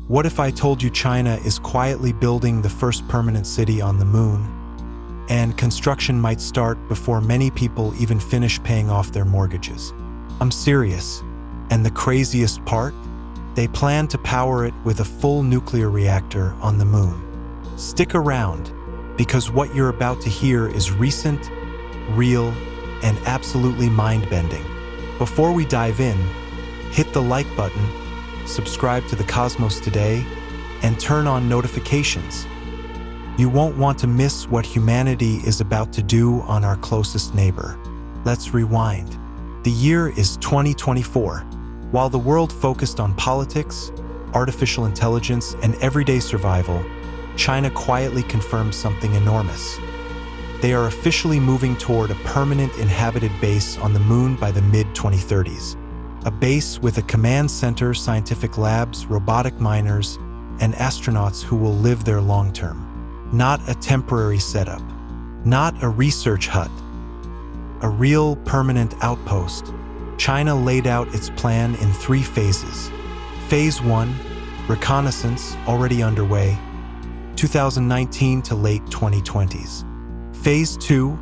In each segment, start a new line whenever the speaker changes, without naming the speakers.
What if I told you China is quietly building the first permanent city on the moon, and construction might start before many people even finish paying off their mortgages? I'm serious. And the craziest part? They plan to power it with a full nuclear reactor on the moon. Stick around, because what you're about to hear is recent, real, and absolutely mind-bending. Before we dive in, hit the like button, subscribe to the Cosmos Today, and turn on notifications. You won't want to miss what humanity is about to do on our closest neighbor. Let's rewind. The year is 2024. While the world focused on politics, artificial intelligence, and everyday survival, China quietly confirmed something enormous. They are officially moving toward a permanent inhabited base on the moon by the mid-2030s. A base with a command center, scientific labs, robotic miners, and astronauts who will live there long-term. Not a temporary setup. Not a research hut. A real permanent outpost. China laid out its plan in 3 phases. Phase 1, reconnaissance, already underway, 2019 to late 2020s. Phase 2,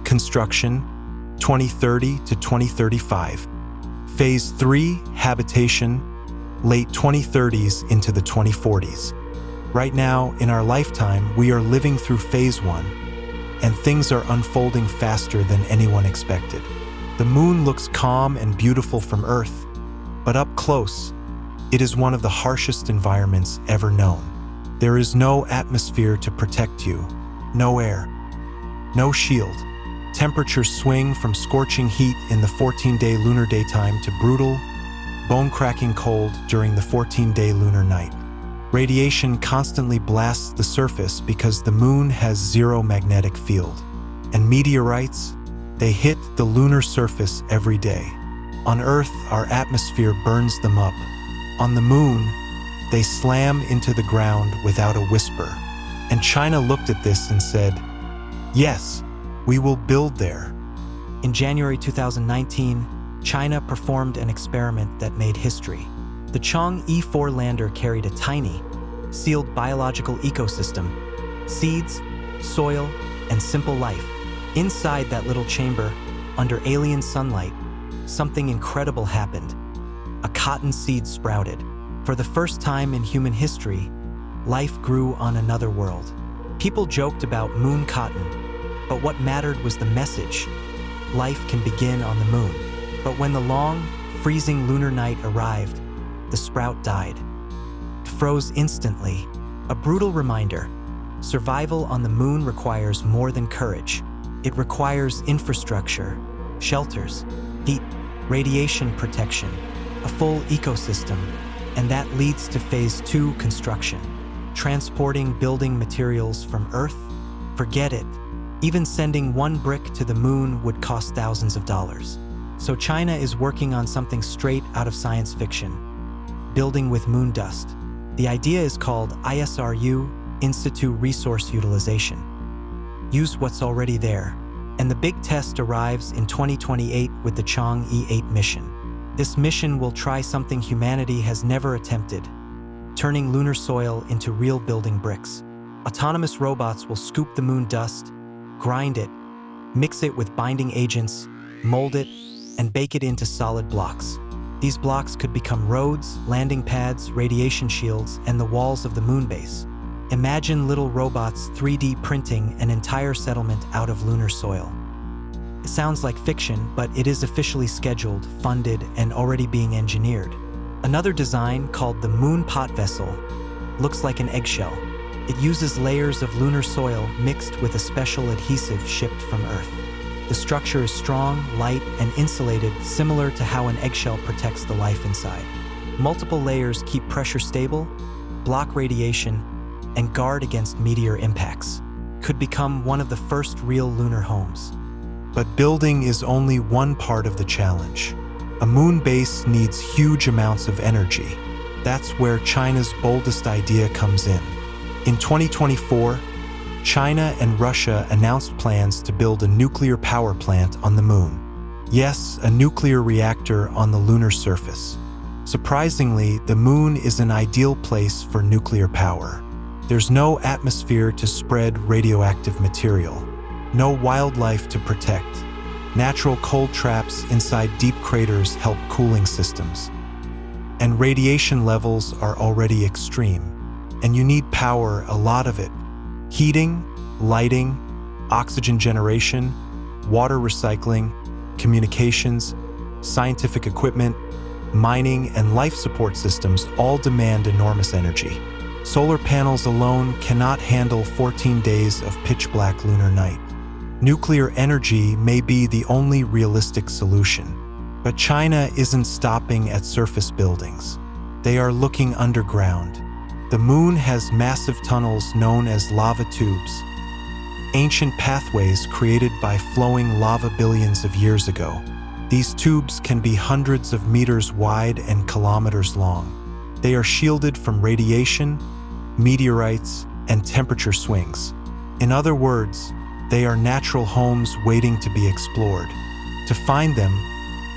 construction, 2030 to 2035. Phase 3, habitation, late 2030s into the 2040s. Right now, in our lifetime, we are living through Phase 1, and things are unfolding faster than anyone expected. The moon looks calm and beautiful from Earth, but up close, it is one of the harshest environments ever known. There is no atmosphere to protect you, no air, no shield. Temperatures swing from scorching heat in the 14-day lunar daytime to brutal, bone-cracking cold during the 14-day lunar night. Radiation constantly blasts the surface because the moon has zero magnetic field. And meteorites, they hit the lunar surface every day. On Earth, our atmosphere burns them up. On the moon, they slam into the ground without a whisper. And China looked at this and said, "Yes, we will build there."
In January 2019, China performed an experiment that made history. The Chang'e 4 lander carried a tiny, sealed biological ecosystem, seeds, soil, and simple life. Inside that little chamber, under alien sunlight, something incredible happened. A cotton seed sprouted. For the first time in human history, life grew on another world. People joked about moon cotton, but what mattered was the message. Life can begin on the moon. But when the long, freezing lunar night arrived, the sprout died. It froze instantly, a brutal reminder. Survival on the moon requires more than courage. It requires infrastructure, shelters, heat, radiation protection, a full ecosystem, and that leads to Phase 2 construction. Transporting building materials from Earth? Forget it. Even sending one brick to the moon would cost thousands of dollars. So China is working on something straight out of science fiction, building with moon dust. The idea is called ISRU, In-Situ Resource Utilization. Use what's already there. And the big test arrives in 2028 with the Chang'e 8 mission. This mission will try something humanity has never attempted, turning lunar soil into real building bricks. Autonomous robots will scoop the moon dust, grind it, mix it with binding agents, mold it, and bake it into solid blocks. These blocks could become roads, landing pads, radiation shields, and the walls of the moon base. Imagine little robots 3D printing an entire settlement out of lunar soil. It sounds like fiction, but it is officially scheduled, funded, and already being engineered. Another design, called the Moon Pot Vessel, looks like an eggshell. It uses layers of lunar soil mixed with a special adhesive shipped from Earth. The structure is strong, light, and insulated, similar to how an eggshell protects the life inside. Multiple layers keep pressure stable, block radiation, and guard against meteor impacts. Could become one of the first real lunar homes.
But building is only one part of the challenge. A moon base needs huge amounts of energy. That's where China's boldest idea comes in. In 2024, China and Russia announced plans to build a nuclear power plant on the moon. Yes, a nuclear reactor on the lunar surface. Surprisingly, the moon is an ideal place for nuclear power. There's no atmosphere to spread radioactive material, no wildlife to protect. Natural cold traps inside deep craters help cooling systems. And radiation levels are already extreme. And you need power, a lot of it. Heating, lighting, oxygen generation, water recycling, communications, scientific equipment, mining, and life support systems all demand enormous energy. Solar panels alone cannot handle 14 days of pitch-black lunar night. Nuclear energy may be the only realistic solution. But China isn't stopping at surface buildings. They are looking underground. The moon has massive tunnels known as lava tubes, ancient pathways created by flowing lava billions of years ago. These tubes can be hundreds of meters wide and kilometers long. They are shielded from radiation, meteorites, and temperature swings. In other words, they are natural homes waiting to be explored. To find them,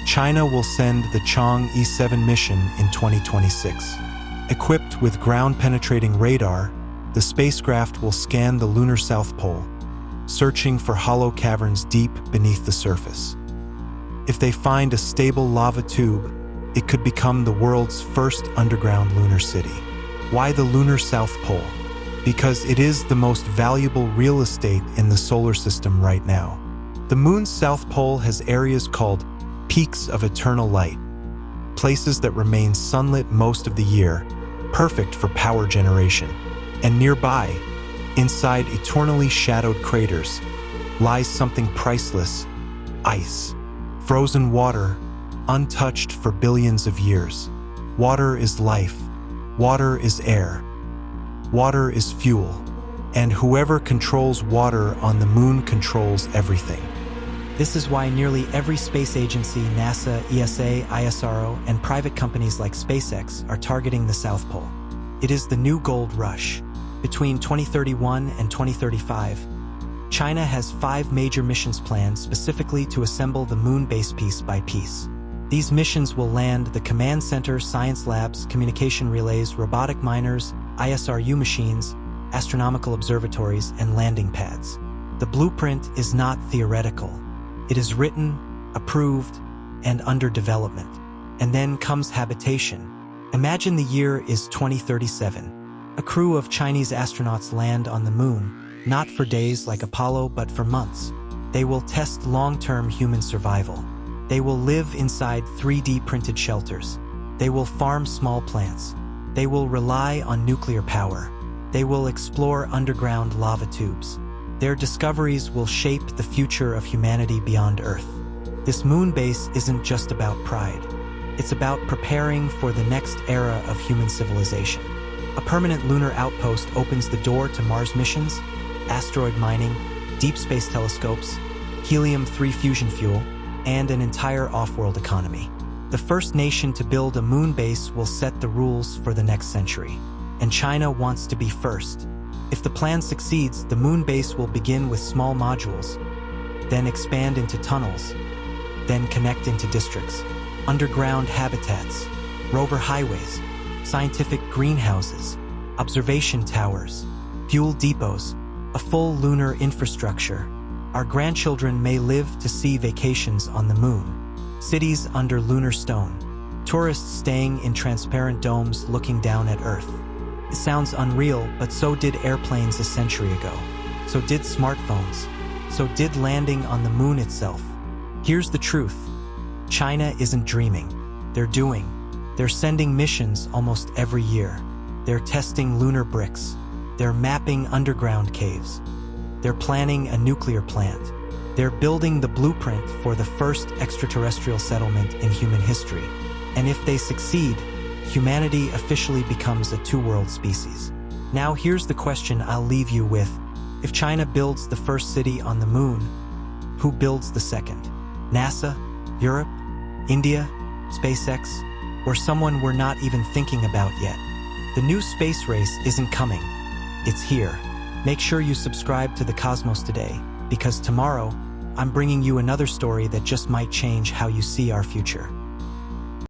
China will send the Chang'e E7 mission in 2026. Equipped with ground-penetrating radar, the spacecraft will scan the lunar South Pole, searching for hollow caverns deep beneath the surface. If they find a stable lava tube, it could become the world's first underground lunar city. Why the lunar South Pole? Because it is the most valuable real estate in the solar system right now. The moon's South Pole has areas called peaks of eternal light, places that remain sunlit most of the year, perfect for power generation. And nearby, inside eternally shadowed craters, lies something priceless: ice. Frozen water, untouched for billions of years. Water is life. Water is air. Water is fuel. And whoever controls water on the moon controls everything.
This is why nearly every space agency, NASA, ESA, ISRO, and private companies like SpaceX are targeting the South Pole. It is the new gold rush. Between 2031 and 2035, China has 5 major missions planned specifically to assemble the moon base piece by piece. These missions will land the command center, science labs, communication relays, robotic miners, ISRU machines, astronomical observatories, and landing pads. The blueprint is not theoretical. It is written, approved, and under development. And then comes habitation. Imagine the year is 2037. A crew of Chinese astronauts land on the moon, not for days like Apollo, but for months. They will test long-term human survival. They will live inside 3D printed shelters. They will farm small plants. They will rely on nuclear power. They will explore underground lava tubes. Their discoveries will shape the future of humanity beyond Earth. This moon base isn't just about pride. It's about preparing for the next era of human civilization. A permanent lunar outpost opens the door to Mars missions, asteroid mining, deep space telescopes, helium-3 fusion fuel, and an entire off-world economy. The first nation to build a moon base will set the rules for the next century. And China wants to be first. If the plan succeeds, the moon base will begin with small modules, then expand into tunnels, then connect into districts, underground habitats, rover highways, scientific greenhouses, observation towers, fuel depots, a full lunar infrastructure. Our grandchildren may live to see vacations on the moon, cities under lunar stone, tourists staying in transparent domes looking down at Earth. It sounds unreal, but so did airplanes a century ago. So did smartphones. So did landing on the moon itself. Here's the truth. China isn't dreaming. They're doing. They're sending missions almost every year. They're testing lunar bricks. They're mapping underground caves. They're planning a nuclear plant. They're building the blueprint for the first extraterrestrial settlement in human history. And if they succeed, humanity officially becomes a two-world species. Now here's the question I'll leave you with. If China builds the first city on the moon, who builds the second? NASA? Europe? India? SpaceX? Or someone we're not even thinking about yet? The new space race isn't coming. It's here. Make sure you subscribe to The Cosmos today, because tomorrow, I'm bringing you another story that just might change how you see our future.